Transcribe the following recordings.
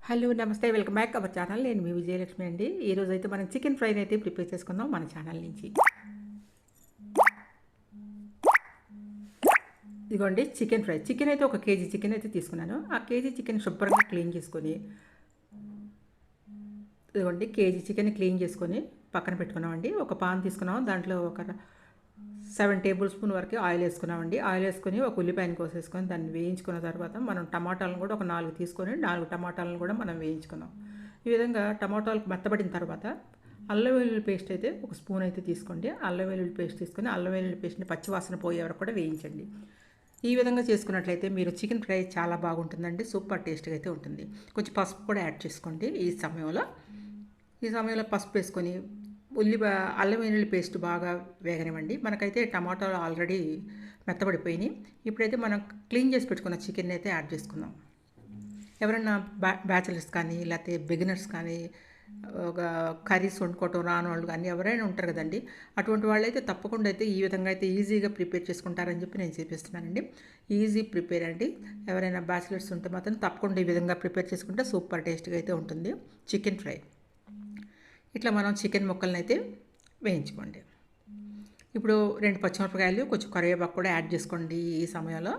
Hello నమస్తే welcome back our channel. నేను మీ విజయలక్ష్మి అండి. ఈరోజు అయితే మనం చికెన్ ఫ్రైని అయితే ప్రిపేర్ చేసుకుందాం మన ఛానల్ నుంచి. ఇదిగోండి చికెన్ ఫ్రై. చికెన్ అయితే ఒక కేజీ చికెన్ అయితే తీసుకున్నాను. ఆ కేజీ చికెన్ శుభ్రంగా క్లీన్ చేసుకొని, ఇదిగోండి కేజీ చికెన్ క్లీన్ చేసుకొని పక్కన పెట్టుకున్నామండి. ఒక పాన్ తీసుకున్నాం, దాంట్లో ఒక 7 టేబుల్ స్పూన్ వరకు ఆయిల్ వేసుకున్నామండి. ఆయిల్ వేసుకొని ఒక ఉల్లిపాయను కోసేసుకొని దాన్ని వేయించుకున్న తర్వాత మనం టమాటాలను కూడా ఒక 4 తీసుకొని 4 టమాటాలను కూడా మనం వేయించుకున్నాం. ఈ విధంగా టమాటాలు మెత్తబడిన తర్వాత అల్లం వెల్లుల్లి పేస్ట్ అయితే ఒక స్పూన్ అయితే తీసుకోండి. అల్లం వెల్లుల్లి పేస్ట్ తీసుకొని అల్లం వెల్లుల్లి పేస్ట్ని పచ్చివాసన పోయే వరకు కూడా వేయించండి. ఈ విధంగా చేసుకున్నట్లయితే మీరు చికెన్ ఫ్రై చాలా బాగుంటుందండి. సూపర్ టేస్ట్గా అయితే ఉంటుంది. కొంచెం పసుపు కూడా యాడ్ చేసుకోండి ఈ సమయంలో పసుపు వేసుకొని అల్లం వెల్లుల్లి పేస్ట్ బాగా వేగనివ్వండి. మనకైతే టమాటాలు ఆల్రెడీ మెత్తబడిపోయినాయి. ఇప్పుడైతే మనం క్లీన్ చేసి పెట్టుకున్న చికెన్ అయితే యాడ్ చేసుకుందాం. ఎవరైనా బ్యాచిలర్స్ కానీ లేకపోతే బిగినర్స్ కానీ ఒక కర్రీస్ వండుకోవటం రాని వాళ్ళు కానీ ఎవరైనా ఉంటారు కదండి. అటువంటి వాళ్ళు అయితే తప్పకుండా అయితే ఈ విధంగా అయితే ఈజీగా ప్రిపేర్ చేసుకుంటారని చెప్పి నేను చూపిస్తున్నానండి. ఈజీ ప్రిపేర్ అండి. ఎవరైనా బ్యాచిలర్స్ ఉంటే మాత్రం తప్పకుండా ఈ విధంగా ప్రిపేర్ చేసుకుంటే సూపర్ టేస్ట్గా అయితే ఉంటుంది చికెన్ ఫ్రై. ఇట్లా మనం చికెన్ ముక్కలను అయితే వేయించుకోండి. ఇప్పుడు 2 పచ్చిమిరపకాయలు కొంచెం కరివేపాకు కూడా యాడ్ చేసుకోండి ఈ సమయంలో.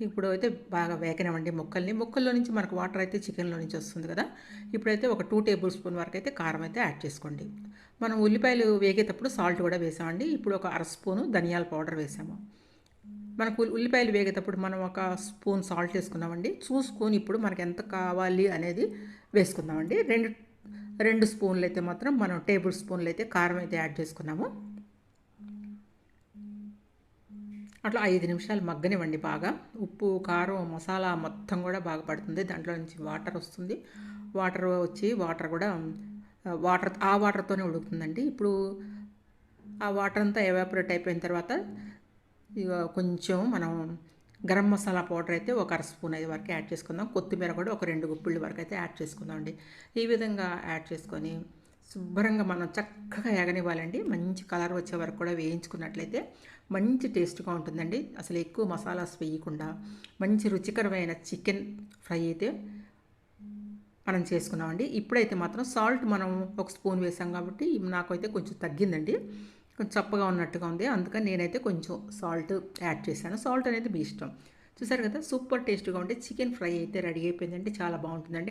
ఇప్పుడు అయితే బాగా వేగనివ్వండి ముక్కల్లో నుంచి మనకు వాటర్ అయితే చికెన్లో నుంచి వస్తుంది కదా. ఇప్పుడైతే ఒక 2 టేబుల్ స్పూన్ వరకు అయితే కారం అయితే యాడ్ చేసుకోండి. మనం ఉల్లిపాయలు వేగేటప్పుడు సాల్ట్ కూడా వేసామండి. ఇప్పుడు ఒక అర స్పూను ధనియాల పౌడర్ వేసాము. మనకు ఉల్లిపాయలు వేగేటప్పుడు మనం ఒక స్పూన్ సాల్ట్ వేసుకున్నామండి. చూసుకొని ఇప్పుడు మనకు ఎంత కావాలి అనేది వేసుకుందామండి. రెండు స్పూన్లు అయితే మాత్రం మనం టేబుల్ స్పూన్లు అయితే కారం అయితే యాడ్ చేసుకున్నాము. అట్లా 5 నిమిషాలు మగ్గనివ్వండి బాగా. ఉప్పు కారం మసాలా మొత్తం కూడా బాగా పడుతుంది. దాంట్లో నుంచి వాటర్ వస్తుంది. వాటర్ కూడా ఆ వాటర్తోనే ఉడుకుతుందండి. ఇప్పుడు ఆ వాటర్ అంతా ఎవాపరేట్ అయిపోయిన తర్వాత ఇక కొంచెం మనం గరం మసాలా పౌడర్ అయితే ఒక అర స్పూన్ వరకు యాడ్ చేసుకుందాం. కొత్తిమీర కూడా ఒక 2 గుప్పిళ్ళ వరకు అయితే యాడ్ చేసుకుందాం అండి. ఈ విధంగా యాడ్ చేసుకొని శుభ్రంగా మనం చక్కగా ఎగనివ్వాలండి. మంచి కలర్ వచ్చే వరకు కూడా వేయించుకున్నట్లయితే మంచి టేస్ట్గా ఉంటుందండి. అసలు ఎక్కువ మసాలాస్ వేయకుండా మంచి రుచికరమైన చికెన్ ఫ్రై అయితే మనం చేసుకున్నామండి. ఇప్పుడైతే మాత్రం సాల్ట్ మనం ఒక స్పూన్ వేసాం కాబట్టి నాకైతే కొంచెం తగ్గిందండి. కొంచెం చప్పగా ఉన్నట్టుగా ఉంది. అందుకని నేనైతే కొంచెం సాల్ట్ యాడ్ చేశాను. సాల్ట్ అనేది మీ ఇష్టం. చూసారు కదా, సూపర్ టేస్ట్గా ఉంటే చికెన్ ఫ్రై అయితే రెడీ అయిపోయిందండి. చాలా బాగుంటుందండి.